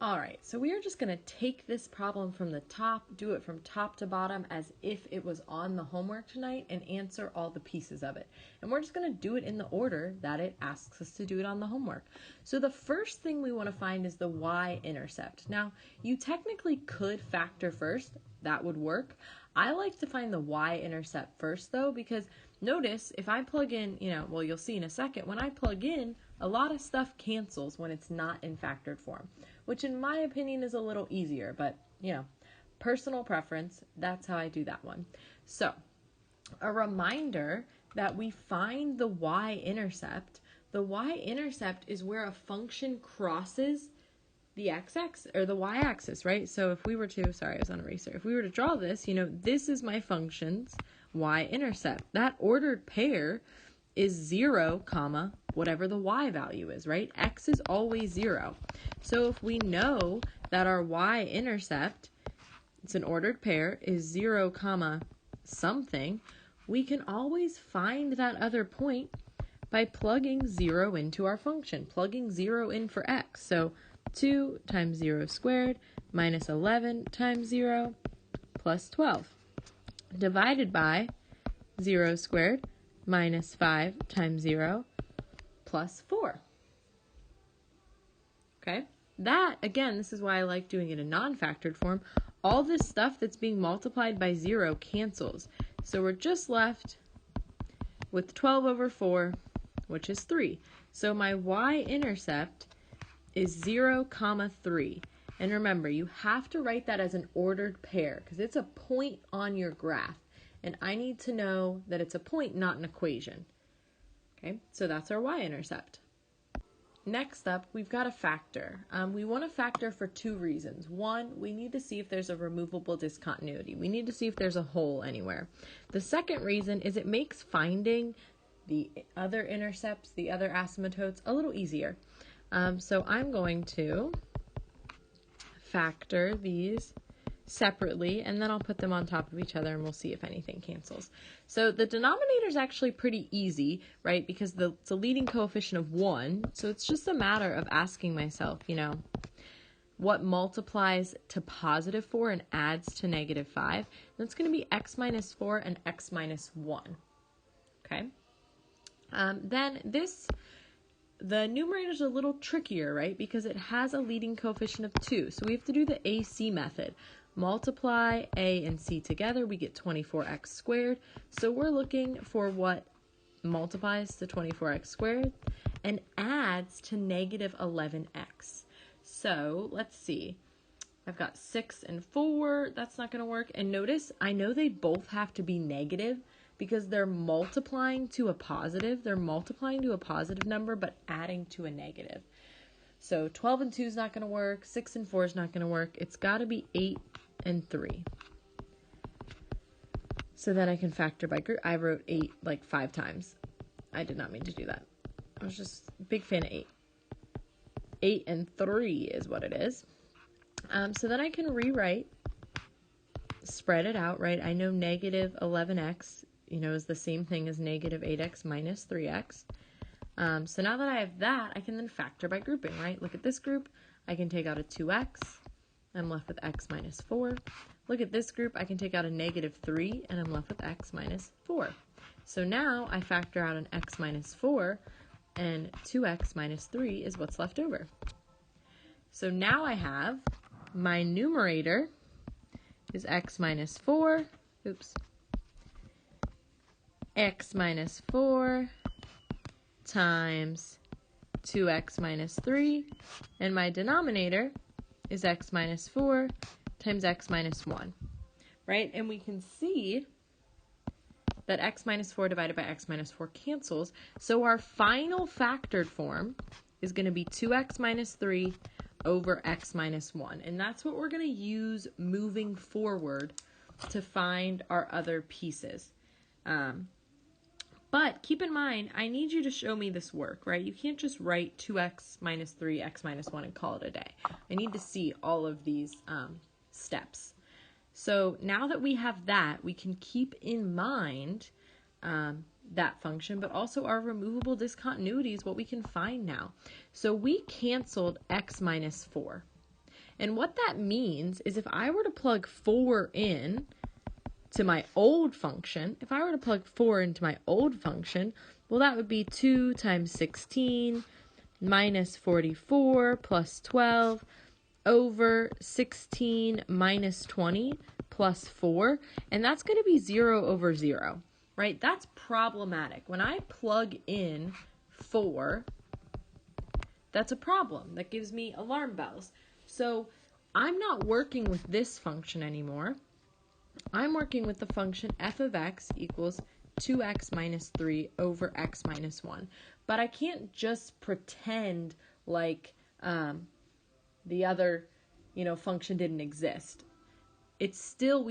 All right, so we are just going to take this problem from the top, do it from top to bottom as if it was on the homework tonight, and answer all the pieces of it. And we're just going to do it in the order that it asks us to do it on the homework. So the first thing we want to find is the y-intercept. Now, you technically could factor first. That would work. I like to find the y-intercept first, though, because notice if I plug in, well, you'll see in a second, when I plug in, a lot of stuff cancels when it's not in factored form, which in my opinion is a little easier, but personal preference, that's how I do that one. So a reminder that we find the y-intercept. The y-intercept is where a function crosses the x-axis or the y-axis, right? So if we were to, sorry, I was on eraser. If we were to draw this, this is my function's y-intercept. That ordered pair is 0, comma, whatever the y value is, right? X is always 0. So if we know that our y-intercept, it's an ordered pair, is 0, comma, something, we can always find that other point by plugging 0 into our function, plugging 0 in for x. So 2 times 0 squared minus 11 times 0 plus 12 divided by 0 squared minus 5 times 0 plus 4. Okay? That, again, this is why I like doing it in non-factored form. All this stuff that's being multiplied by 0 cancels. So we're just left with 12 over 4, which is 3. So my y-intercept is 0, comma 3. And remember, you have to write that as an ordered pair because it's a point on your graph. And I need to know that it's a point, not an equation. Okay, so that's our y-intercept. Next up, we've got a factor. We want to factor for two reasons. One, we need to see if there's a removable discontinuity. We need to see if there's a hole anywhere. The second reason is it makes finding the other intercepts, the other asymptotes, a little easier. So I'm going to factor these separately, and then I'll put them on top of each other and we'll see if anything cancels. So the denominator is actually pretty easy, right? Because it's a leading coefficient of 1. So it's just a matter of asking myself, what multiplies to positive 4 and adds to negative 5? That's going to be x minus 4 and x minus 1. Okay? Then the numerator is a little trickier, right? Because it has a leading coefficient of 2. So we have to do the AC method. Multiply a and c together, we get 24x squared. So we're looking for what multiplies to 24x squared and adds to negative 11x. So let's see. I've got 6 and 4. That's not going to work. And notice, I know they both have to be negative because they're multiplying to a positive. They're multiplying to a positive number, but adding to a negative. So 12 and 2 is not going to work. 6 and 4 is not going to work. It's got to be 8 and 3. So then I can factor by group. I wrote 8 like 5 times. I did not mean to do that. I was just a big fan of 8. 8 and 3 is what it is. So then I can rewrite, spread it out, right? I know negative 11x, is the same thing as negative 8x minus 3x. So now that I have that, I can then factor by grouping, right? Look at this group. I can take out a 2x. I'm left with x minus 4. Look at this group. I can take out a negative 3, and I'm left with x minus 4. So now I factor out an x minus 4, and 2x minus 3 is what's left over. So now I have my numerator is x minus 4. Oops. X minus 4 times 2x minus 3, and my denominator is x minus 4 times x minus 1, right? And we can see that x minus 4 divided by x minus 4 cancels, so our final factored form is going to be 2x minus 3 over x minus 1, and that's what we're going to use moving forward to find our other pieces. But keep in mind, I need you to show me this work, right? You can't just write 2x minus 3, x minus 1, and call it a day. I need to see all of these steps. So now that we have that, we can keep in mind that function, but also our removable discontinuity is what we can find now. So we canceled x minus 4. And what that means is if I were to plug 4 in to my old function, well, that would be 2 times 16 minus 44 plus 12 over 16 minus 20 plus 4, and that's going to be 0 over 0, right? That's problematic. When I plug in 4, that's a problem. That gives me alarm bells. So I'm not working with this function anymore. I'm working with the function f of x equals 2x minus 3 over x minus 1. But I can't just pretend like the other, function didn't exist. We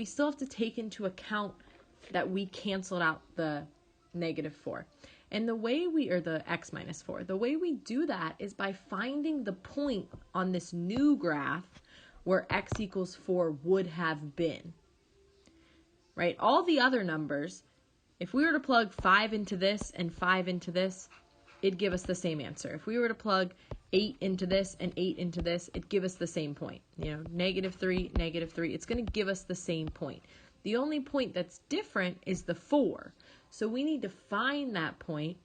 still have to take into account that we canceled out the negative 4. And the x minus 4, the way we do that is by finding the point on this new graph where x equals 4 would have been, right? All the other numbers, if we were to plug 5 into this and 5 into this, it'd give us the same answer. If we were to plug 8 into this and 8 into this, it'd give us the same point. Negative 3, it's going to give us the same point. The only point that's different is the 4. So we need to find that point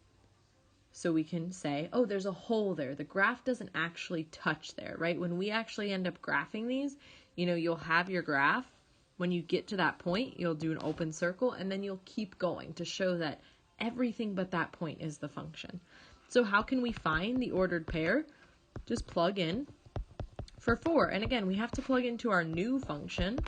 so we can say, oh, there's a hole there. The graph doesn't actually touch there, right? When we actually end up graphing these, you'll have your graph. When you get to that point, you'll do an open circle, and then you'll keep going to show that everything but that point is the function. So how can we find the ordered pair? Just plug in for 4. And again, we have to plug into our new function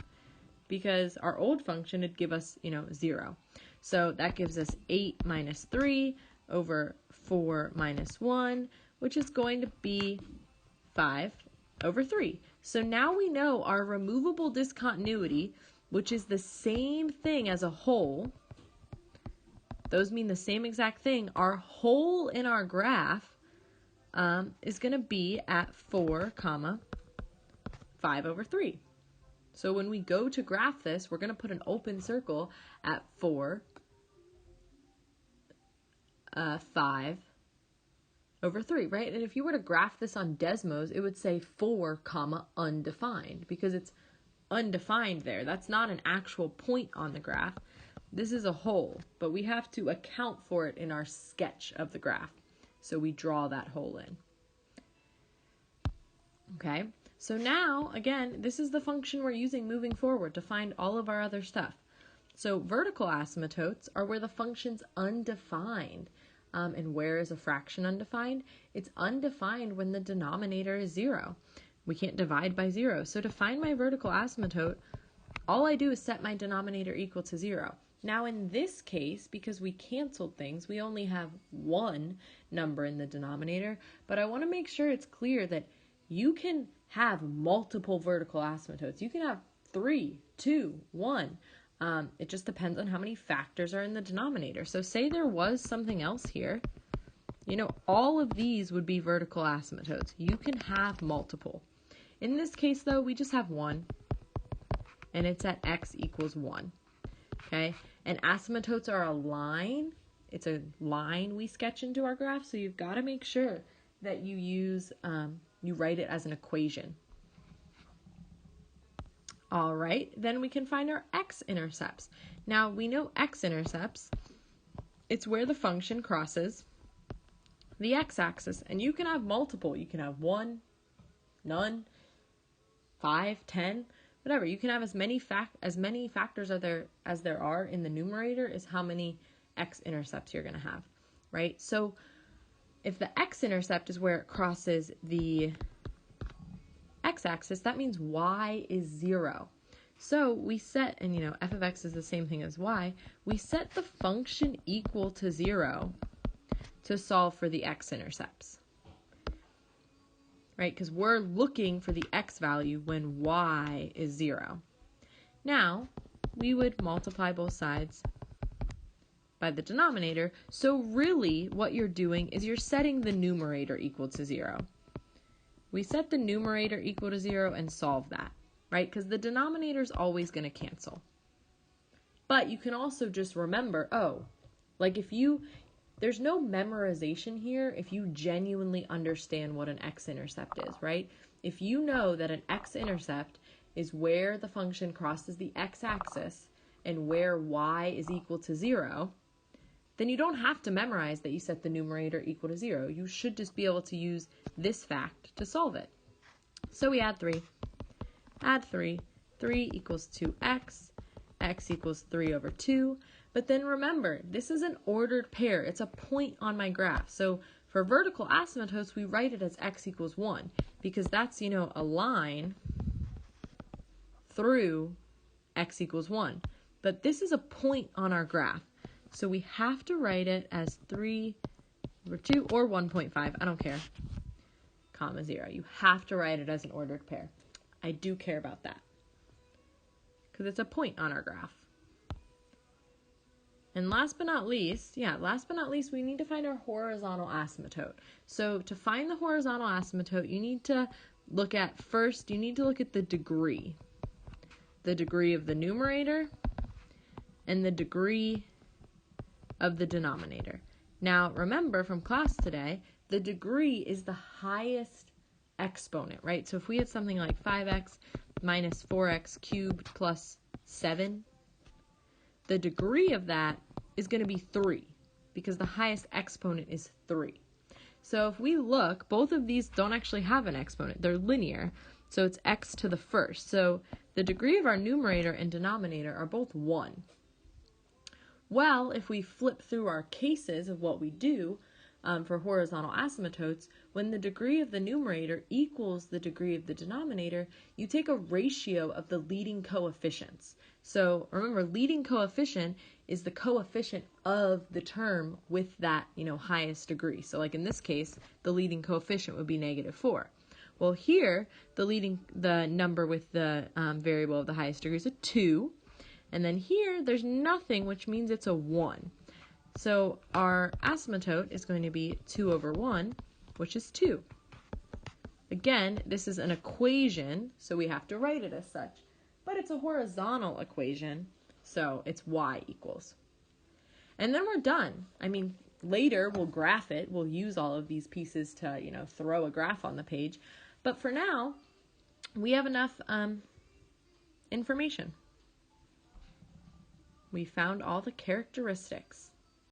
because our old function would give us, 0. So that gives us 8 minus 3 over 4 minus 1, which is going to be 5 over 3. So now we know our removable discontinuity, which is the same thing as a hole. Those mean the same exact thing. Our hole in our graph is going to be at 4, 5 over 3. So when we go to graph this, we're going to put an open circle at 4, 5 over 3, right? And if you were to graph this on Desmos, it would say 4, undefined, because it's undefined there. That's not an actual point on the graph. This is a hole, but we have to account for it in our sketch of the graph. So we draw that hole in. Okay, so now, again, this is the function we're using moving forward to find all of our other stuff. So vertical asymptotes are where the function's undefined. And where is a fraction undefined? It's undefined when the denominator is 0. We can't divide by 0. So to find my vertical asymptote, all I do is set my denominator equal to 0. Now in this case, because we canceled things, we only have one number in the denominator, but I want to make sure it's clear that you can have multiple vertical asymptotes. You can have 3, 2, 1. It just depends on how many factors are in the denominator. So say there was something else here. All of these would be vertical asymptotes. You can have multiple. In this case, though, we just have one, and it's at x equals 1. Okay? And asymptotes are a line. It's a line we sketch into our graph, so you've got to make sure that you use, you write it as an equation. All right, then we can find our x-intercepts. Now, we know x-intercepts, it's where the function crosses the x-axis, and you can have multiple. You can have 1, none, 5, 10, whatever. You can have as many factors as there are in the numerator is how many x-intercepts you're going to have, right? So if the x-intercept is where it crosses the x-axis, that means y is 0. So we set, and f of x is the same thing as y, we set the function equal to 0 to solve for the x-intercepts, right? Because we're looking for the x value when y is 0. Now, we would multiply both sides by the denominator, so really what you're doing is you're setting the numerator equal to 0. We set the numerator equal to 0 and solve that, right? Because the denominator is always going to cancel. But you can also just remember, there's no memorization here if you genuinely understand what an x-intercept is, right? if you know that an x-intercept is where the function crosses the x-axis and where y is equal to 0, then you don't have to memorize that you set the numerator equal to 0. You should just be able to use this fact to solve it. So we add 3. Add 3. 3 equals 2x. X equals 3 over 2. But then remember, this is an ordered pair. It's a point on my graph. So for vertical asymptotes, we write it as x equals 1 because that's, a line through x equals 1. But this is a point on our graph. So we have to write it as 3 over 2 or 1.5. I don't care. Comma 0. You have to write it as an ordered pair. I do care about that because it's a point on our graph. And last but not least, we need to find our horizontal asymptote. So to find the horizontal asymptote, you need to look at the degree. The degree of the numerator and the degree of the denominator. Now, remember from class today, the degree is the highest exponent, right? So if we had something like 5x minus 4x cubed plus 7, the degree of that is going to be 3 because the highest exponent is 3. So if we look, both of these don't actually have an exponent. They're linear, so it's x to the first. So the degree of our numerator and denominator are both 1. Well, if we flip through our cases of what we do for horizontal asymptotes, when the degree of the numerator equals the degree of the denominator, you take a ratio of the leading coefficients. So remember, leading coefficient is the coefficient of the term with that, highest degree. So like in this case, the leading coefficient would be -4. Well, here, the number with the variable of the highest degree is a 2. And then here, there's nothing, which means it's a 1. So our asymptote is going to be 2 over 1, which is 2. Again, this is an equation, so we have to write it as such. But it's a horizontal equation, so it's y equals. And then we're done. Later we'll graph it. We'll use all of these pieces to, throw a graph on the page. But for now, we have enough information. We found all the characteristics.